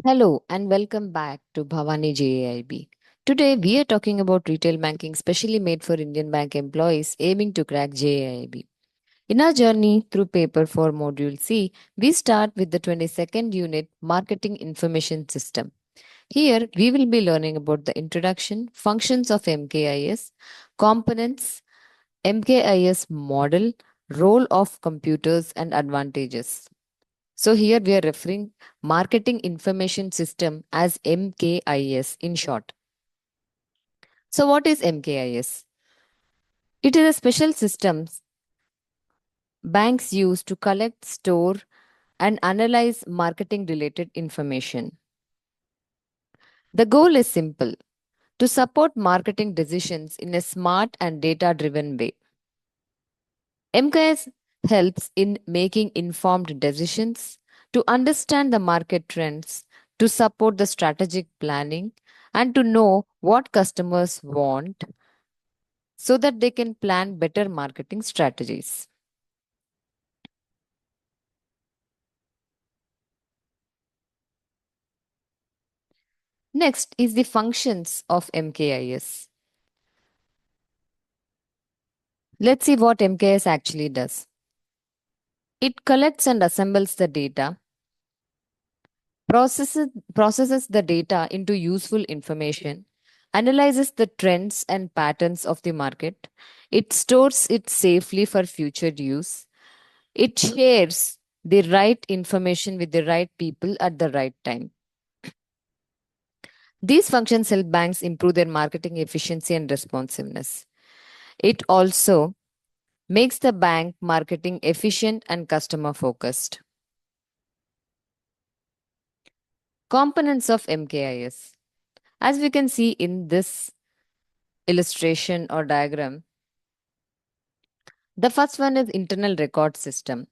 Hello and welcome back to Bhavani JAIB. Today we are talking about retail banking specially made for Indian bank employees aiming to crack JAIB. In our journey through paper for Module C, we start with the 22nd unit Marketing Information System. Here we will be learning about the introduction, functions of MKIS, components, MKIS model, role of computers and advantages. So here we are referring Marketing Information System as MKIS in short. So what is MKIS? It is a special system banks use to collect, store and analyze marketing related information. The goal is simple: to support marketing decisions in a smart and data driven way. MKS helps in making informed decisions, to understand the market trends, to support the strategic planning, and to know what customers want so that they can plan better marketing strategies. Next is the functions of MKIS. Let's see what MKS actually does. It collects and assembles the data, processes, processes the data into useful information, analyzes the trends and patterns of the market, it stores it safely for future use, it shares the right information with the right people at the right time. These functions help banks improve their marketing efficiency and responsiveness. It also makes the bank marketing efficient and customer focused. Components of MKIS. As we can see in this illustration or diagram, the first one is internal record system.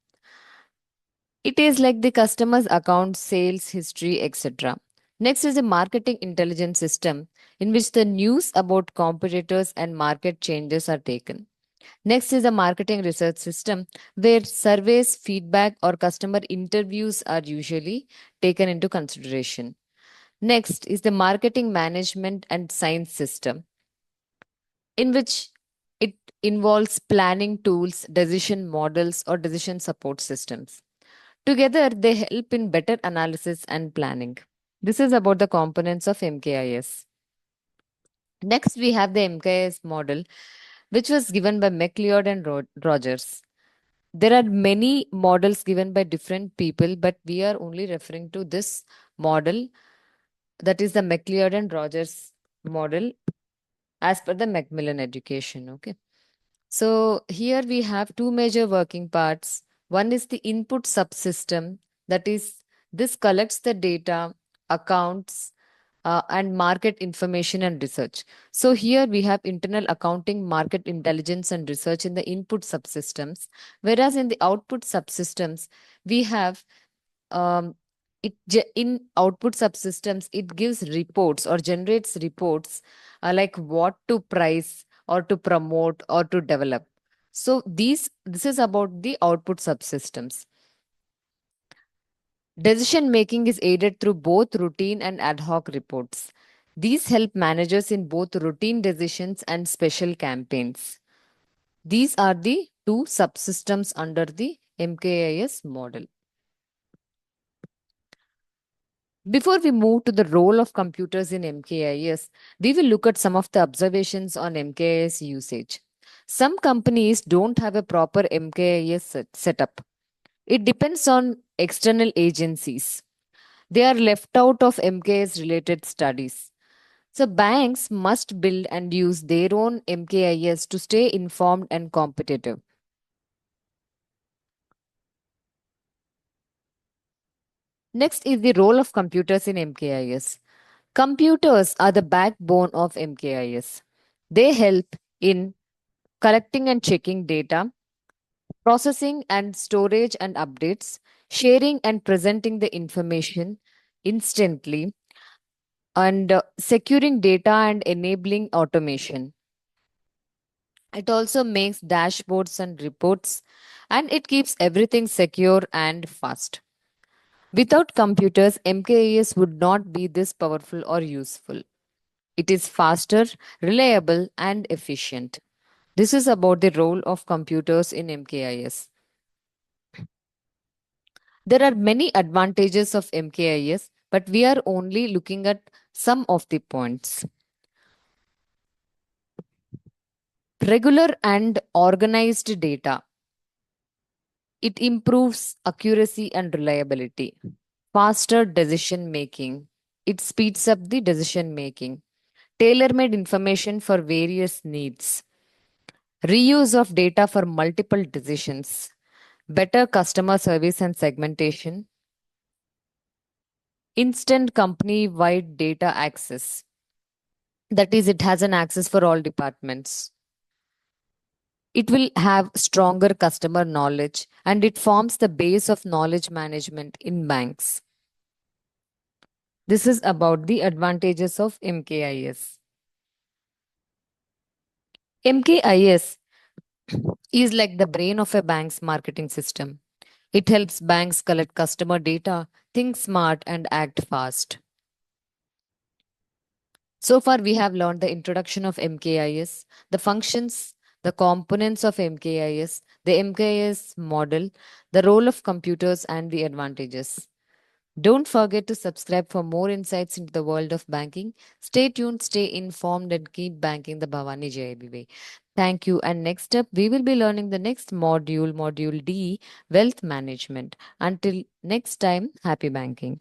It is like the customer's account, sales history, etc. Next is a marketing intelligence system in which the news about competitors and market changes are taken. Next is a marketing research system where surveys, feedback, or customer interviews are usually taken into consideration. Next is the marketing management and science system in which it involves planning tools, decision models, or decision support systems. Together, they help in better analysis and planning. This is about the components of MKIS. Next, we have the MKIS model, which was given by McLeod and Rogers. There are many models given by different people, but we are only referring to this model, that is the McLeod and Rogers model as per the Macmillan education. Okay. So here we have two major working parts. One is the input subsystem, that is, this collects the data, accounts, and market information and research. So here we have internal accounting, market intelligence, and research in the input subsystems, whereas in the output subsystems we have in output subsystems it gives reports or generates reports like what to price or to promote or to develop. So this is about the output subsystems. Decision making is aided through both routine and ad hoc reports. These help managers in both routine decisions and special campaigns. These are the two subsystems under the MKIS model. Before we move to the role of computers in MKIS, we will look at some of the observations on MKIS usage. Some companies don't have a proper MKIS setup. It depends on external agencies. They are left out of MKIS related studies. So, banks must build and use their own MKIS to stay informed and competitive. Next is the role of computers in MKIS. Computers are the backbone of MKIS. They help in collecting and checking data, processing and storage and updates, sharing and presenting the information instantly, and securing data and enabling automation. It also makes dashboards and reports, and it keeps everything secure and fast. Without computers, MKIS would not be this powerful or useful. It is faster, reliable, and efficient. This is about the role of computers in MKIS. There are many advantages of MKIS, but we are only looking at some of the points. Regular and organized data. It improves accuracy and reliability. Faster decision making. It speeds up the decision making. Tailor made information for various needs. Reuse of data for multiple decisions. Better customer service and segmentation. Instant company wide data access. That is, it has an access for all departments. It will have stronger customer knowledge and it forms the base of knowledge management in banks. This is about the advantages of MKIS. MKIS is like the brain of a bank's marketing system. It helps banks collect customer data, think smart, and act fast. So far, we have learned the introduction of MKIS, the functions, the components of MKIS, the MKIS model, the role of computers, and the advantages. Don't forget to subscribe for more insights into the world of banking. Stay tuned, stay informed, and keep banking the Bhavani JIB way. Thank you. And next up, we will be learning the next module, Module D, Wealth Management. Until next time, happy banking.